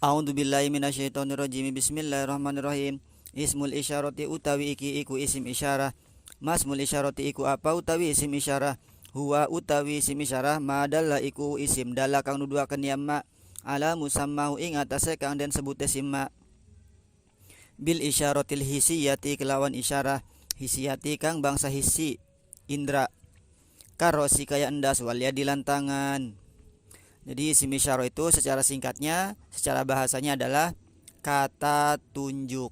A'udzubillahi minasyaitonirrajim. Bismillahirrahmanirrahim. Ismul isyarati utawi iki iku isim isyarah. Masmul isyarati iku apa utawi isim isyarah. Huwa utawi isim isyarah madalla iku isim dalla kang nuduhaken yamma ala musammahu ing atase kang den sebute simma. Bil isyaratil hisiyati kelawan isyarah hisiyati kang bangsa hisi indra. Karosi kaya endas walia di lantangan. Jadi isim isyarah itu secara singkatnya, secara bahasanya adalah kata tunjuk.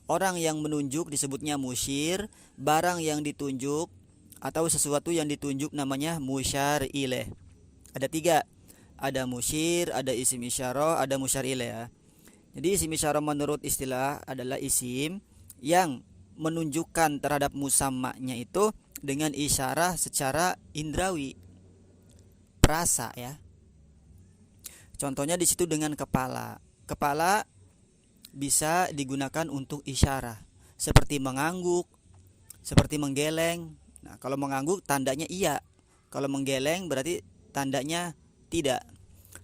Orang yang menunjuk disebutnya musyir, barang yang ditunjuk atau sesuatu yang ditunjuk namanya musyar ilaih. Ada tiga, ada musyir, ada isim isyarah, ada musyar ilaih ya. Jadi isim isyarah menurut istilah adalah isim yang menunjukkan terhadap musammanya itu dengan isyarah secara indrawi, perasa ya. Contohnya di situ dengan kepala. Kepala bisa digunakan untuk isyarah seperti mengangguk, seperti menggeleng. Nah, kalau mengangguk tandanya iya. Kalau menggeleng berarti tandanya tidak.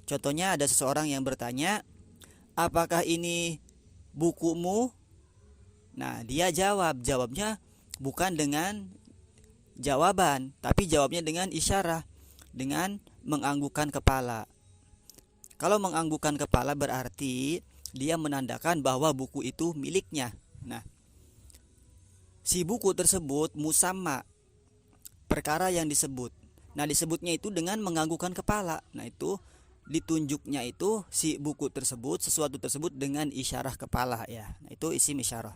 Contohnya ada seseorang yang bertanya, "Apakah ini bukumu?" Nah, dia jawabnya bukan dengan jawaban, tapi jawabnya dengan isyarah, dengan menganggukkan kepala. Kalau menganggukkan kepala berarti dia menandakan bahwa buku itu miliknya. Nah, si buku tersebut musamma, perkara yang disebut. Nah, disebutnya itu dengan menganggukkan kepala. Nah, itu ditunjuknya itu si buku tersebut, sesuatu tersebut dengan isyarah kepala ya. Nah, itu isim isyarah.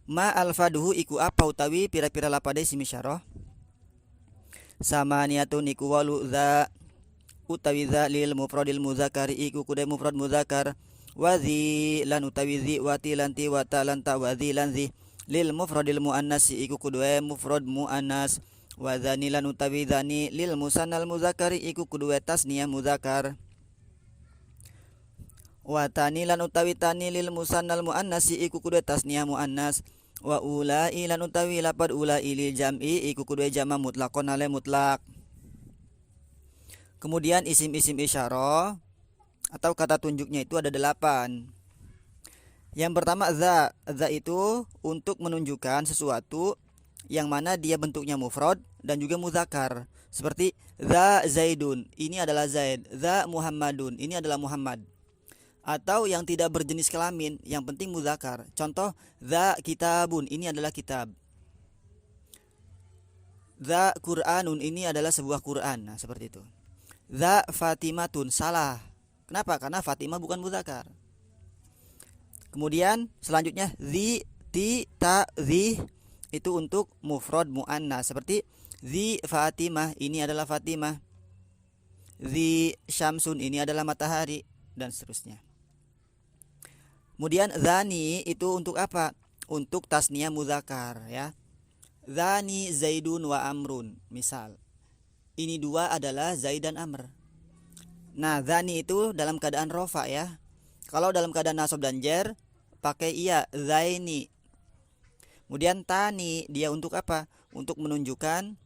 Ma alfaduhu iku apa utawi pira-pira lapade isim isyarah. Sama niatun iku walu za utawi za lil mufradil muzakkari iku kude mufrad muzakkar wa zi lan utawi zi wati lanti wata lanta wa zi lan zi lil mufradil muannas iku kude mufrad muannas wa zani lan utawi zani lil musannal muzakkari iku kude tasniyah muzakkar wa tani lan utawi tani lil musannal muannas iku kude tasniyah muannas wa ulai lan utawi lapad ulai lil jam'i iku kude jama mutlaqon ale mutlak. Kemudian isim-isim isyarah atau kata tunjuknya itu ada 8. Yang pertama za. Za itu untuk menunjukkan sesuatu yang mana dia bentuknya mufrad dan juga muzakkar. Seperti za zaidun, ini adalah zaid. Za muhammadun, ini adalah muhammad. Atau yang tidak berjenis kelamin, yang penting muzakkar. Contoh za kitabun, ini adalah kitab. Za Qur'anun, ini adalah sebuah Quran. Nah, seperti itu. Za Fatimatun, salah. Kenapa? Karena Fatimah bukan muzakkar. Kemudian selanjutnya zi, ti, ta, zi itu untuk mufrad muannas seperti zi Fatimah, ini adalah Fatimah. Zi Syamsun, ini adalah matahari dan seterusnya. Kemudian zani itu untuk apa? Untuk tasniyah muzakkar ya. Zani Zaidun wa Amrun, misal. Ini dua adalah Zaid dan Amr. Nah, zani itu dalam keadaan rofa ya. Kalau dalam keadaan nasab dan jar pakai iya, zaini. Kemudian tani dia untuk apa? Untuk menunjukkan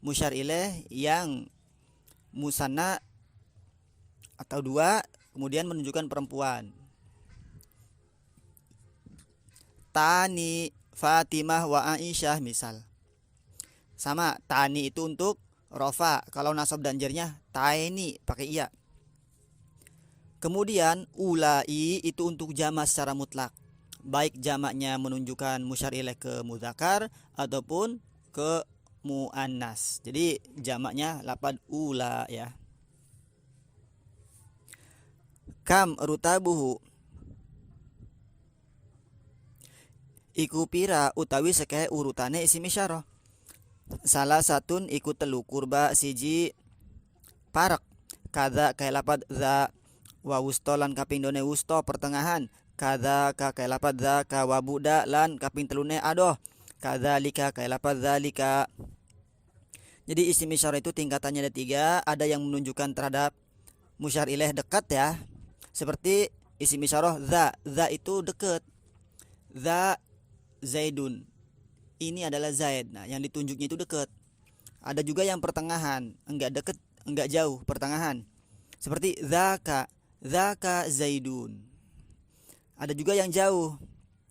musyar ilaih yang musanna atau dua, kemudian menunjukkan perempuan. Tani Fatimah wa Aisyah misal. Sama, tani itu untuk rofa, kalau nasab dan jarnya taini pakai iya. Kemudian ulai itu untuk jamak secara mutlak, baik jamaknya menunjukkan musyar ilaih ke muzakkar ataupun ke muannas. Jadi jamaknya lapad ula ya. Kam rutabuhu iku pira utawi sekae urutane isim isyarah. Salah satun iku telu kurba siji parak kada kae lapad za wa wusto lan kaping done wusto pertengahan kada ka kae lapad za ka wa buda lan kaping telune adoh kada lika kae lapad zalika. Jadi isim isyarah itu tingkatannya ada 3, ada yang menunjukkan terhadap musyar ilaih dekat ya, seperti isim isyarah za itu dekat. Za Zaidun, ini adalah Zaid. Nah, yang ditunjuknya itu dekat. Ada juga yang pertengahan, enggak dekat, enggak jauh, pertengahan. Seperti zaka, dzaka zaidun. Ada juga yang jauh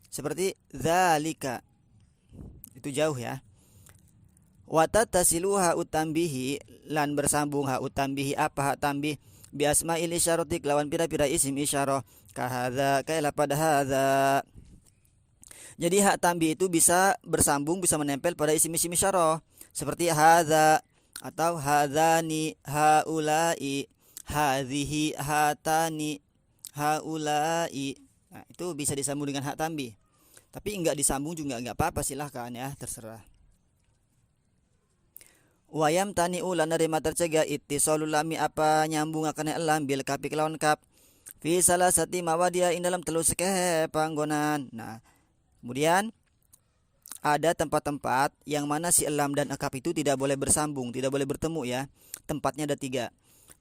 seperti dzalika, itu jauh ya. Wa tattasilu ha utambihi, lan bersambung ha utambihi apa ha tambih bi asma'il isyarati lawan pira-pira isim isyarah ka hadza kaila pada hadza. Jadi hak tambih itu bisa bersambung, bisa menempel pada isim-isim isyarah seperti hadza atau hadzani, haulai, hadhihi, hatani, haulai. Nah, itu bisa disambung dengan hak tambih. Tapi enggak disambung juga enggak apa-apa, silahkan ya, terserah. Wayam tani ulan nerima tercegah ittisalul lami apa nyambung akan elam bil kapi kelawan kap fi salah sati mawadia ing dalam telu sekeh panggonan. Nah, kemudian ada tempat-tempat yang mana si elam dan akap itu tidak boleh bersambung, tidak boleh bertemu ya. Tempatnya ada 3.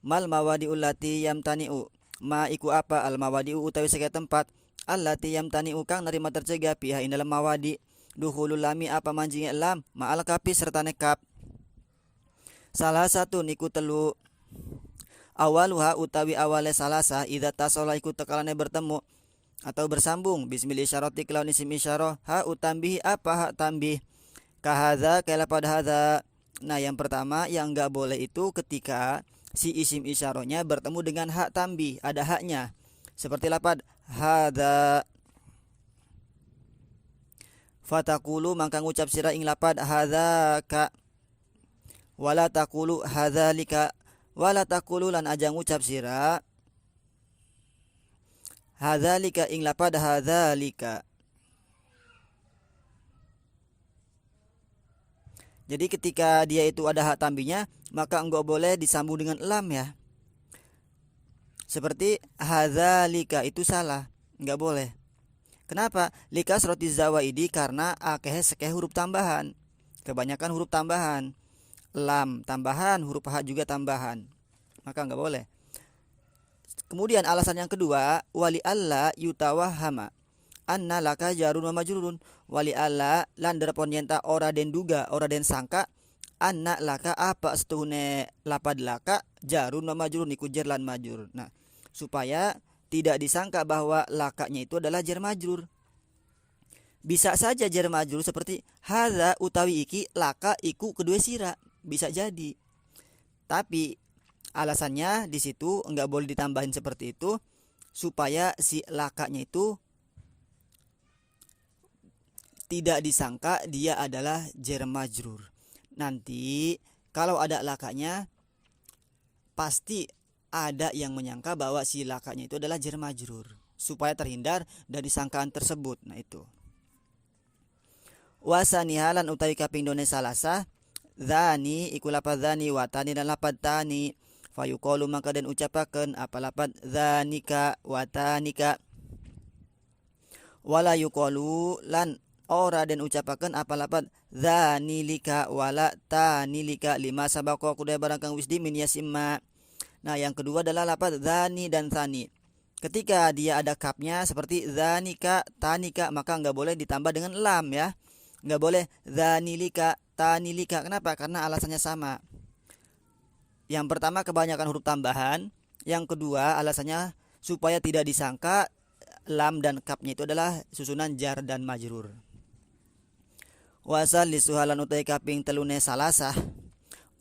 Mal mawadi ulati yam tani'u, ma iku apa al mawadi'u utawi sekeh tempat allati yam tani'u kang nerima tercegah piha ing dalam mawadi dukhulul lami apa manjing elam ma al kapi serta nekap. Salah satu niku telu awaluha utawi awale salasa idza tasola iku tekalane bertemu atau bersambung bismil isyarati kelawan isim isyarah ha utambihi apa hak tambih kahadza kaila pada hadza. Nah, yang pertama yang enggak boleh itu ketika si isim isyarahnya bertemu dengan hak tambih, ada haknya. Seperti lapad hadza fatakulu mangka ngucap sira ing lapad hadzaka wala taqulu hadzalika, wala taqulu lan aja ngucap sira hadzalika ing lapad hadzalika. Jadi ketika dia itu ada hak tambihnya, maka enggak boleh disambung dengan lam ya. Seperti hadzalika itu salah, enggak boleh. Kenapa? Likas roti zawaidi, karena akeh sekeh huruf tambahan. Kebanyakan huruf tambahan. Lam tambahan, huruf ha juga tambahan, maka enggak boleh. Kemudian alasan yang kedua, wali alla yutawahama anna laka jarun wa majrurun, wali alla lan derpon yenta ora den duga, ora den sangka anna laka apa setuhune lapad laka jarun wa majrurun iku jar lan majrur. Nah, supaya tidak disangka bahwa lakanya itu adalah jar majrur. Bisa saja jar majrur seperti hadza utawi iki laka iku kedua sira, bisa jadi. Tapi alasannya di situ enggak boleh ditambahin seperti itu supaya si lakanya itu tidak disangka dia adalah jar majrur. Nanti kalau ada lakanya pasti ada yang menyangka bahwa si lakanya itu adalah jar majrur, supaya terhindar dari sangkaan tersebut. Nah, itu. Wasanihalan utawi kaping done salasa dzani iku lapad dzani wa tani dan lapad tani fayuqalu maka den ucapaken apa lapad dzanika wa tanika wala yuqalu lan ora den ucapaken apa lapad dzanilika wala tanilika lima sabaqo kuda barang kang wis dimin yasimma. Nah, yang kedua adalah lapad dzani dan tsani. Ketika dia ada kapnya seperti dzanika, tanika, maka enggak boleh ditambah dengan lam ya. Enggak boleh dzanilika, tanilika. Kenapa? Karena alasannya sama. Yang pertama kebanyakan huruf tambahan, yang kedua alasannya supaya tidak disangka lam dan kapnya itu adalah susunan jar dan majrur. Wasal lisuhalan utai kaping telune salasah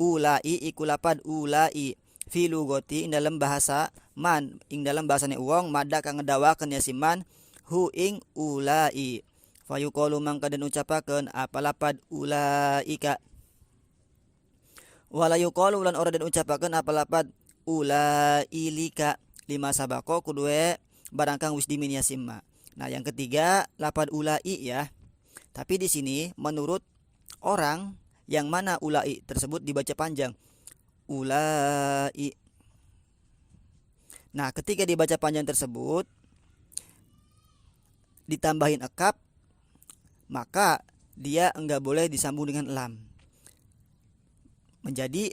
ulai iku lapad ulai fi lugati ing dalam bahasa man, ing dalam bahasane wong mada kang ngedawakeun ya siman hu ing ulai fayuqalu mangka den ucapakeun apa lapad ulaika wala yuqalu lan ora den ucapakeun apa lapad ulailika lima sabaqo kudue barang kang wis dimin ya simma. Nah, yang ketiga lapad ulai ya. Tapi di sini menurut orang yang mana ulai tersebut dibaca panjang. Ulai. Nah, ketika dibaca panjang tersebut ditambahin akap, maka dia enggak boleh disambung dengan lam. Menjadi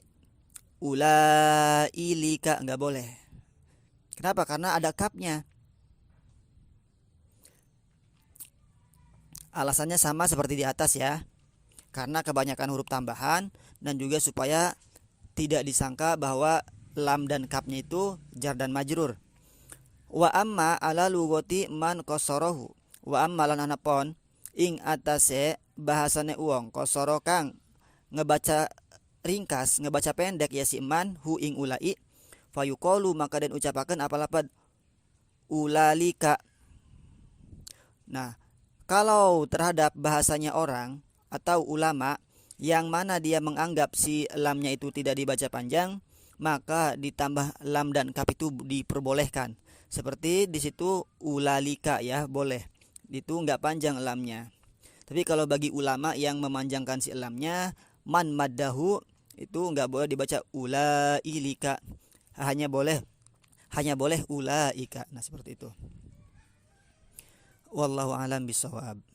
ulailika, enggak boleh. Kenapa? Karena ada kapnya. Alasannya sama seperti di atas ya. Karena kebanyakan huruf tambahan dan juga supaya tidak disangka bahwa lam dan kapnya itu jar dan majrur. Wa amma ala lugoti man qasarahu. Wa amma lan anapon ing atase bahasane uang qasara kang ngebaca ringkas, ngebaca pendek ya si man hu ing ulai, fayuqalu maka den ucapaken apa lapad ulalika. Nah, kalau terhadap bahasanya orang atau ulama yang mana dia menganggap si lamnya itu tidak dibaca panjang, maka ditambah lam dan kaf itu diperbolehkan. Seperti di situ ulalika ya, boleh. Itu enggak panjang lamnya. Tapi kalau bagi ulama yang memanjangkan si lamnya, man maddahu itu enggak boleh dibaca ulailika. Hanya boleh ulaika. Nah, seperti itu. Wallahu alam bisawab.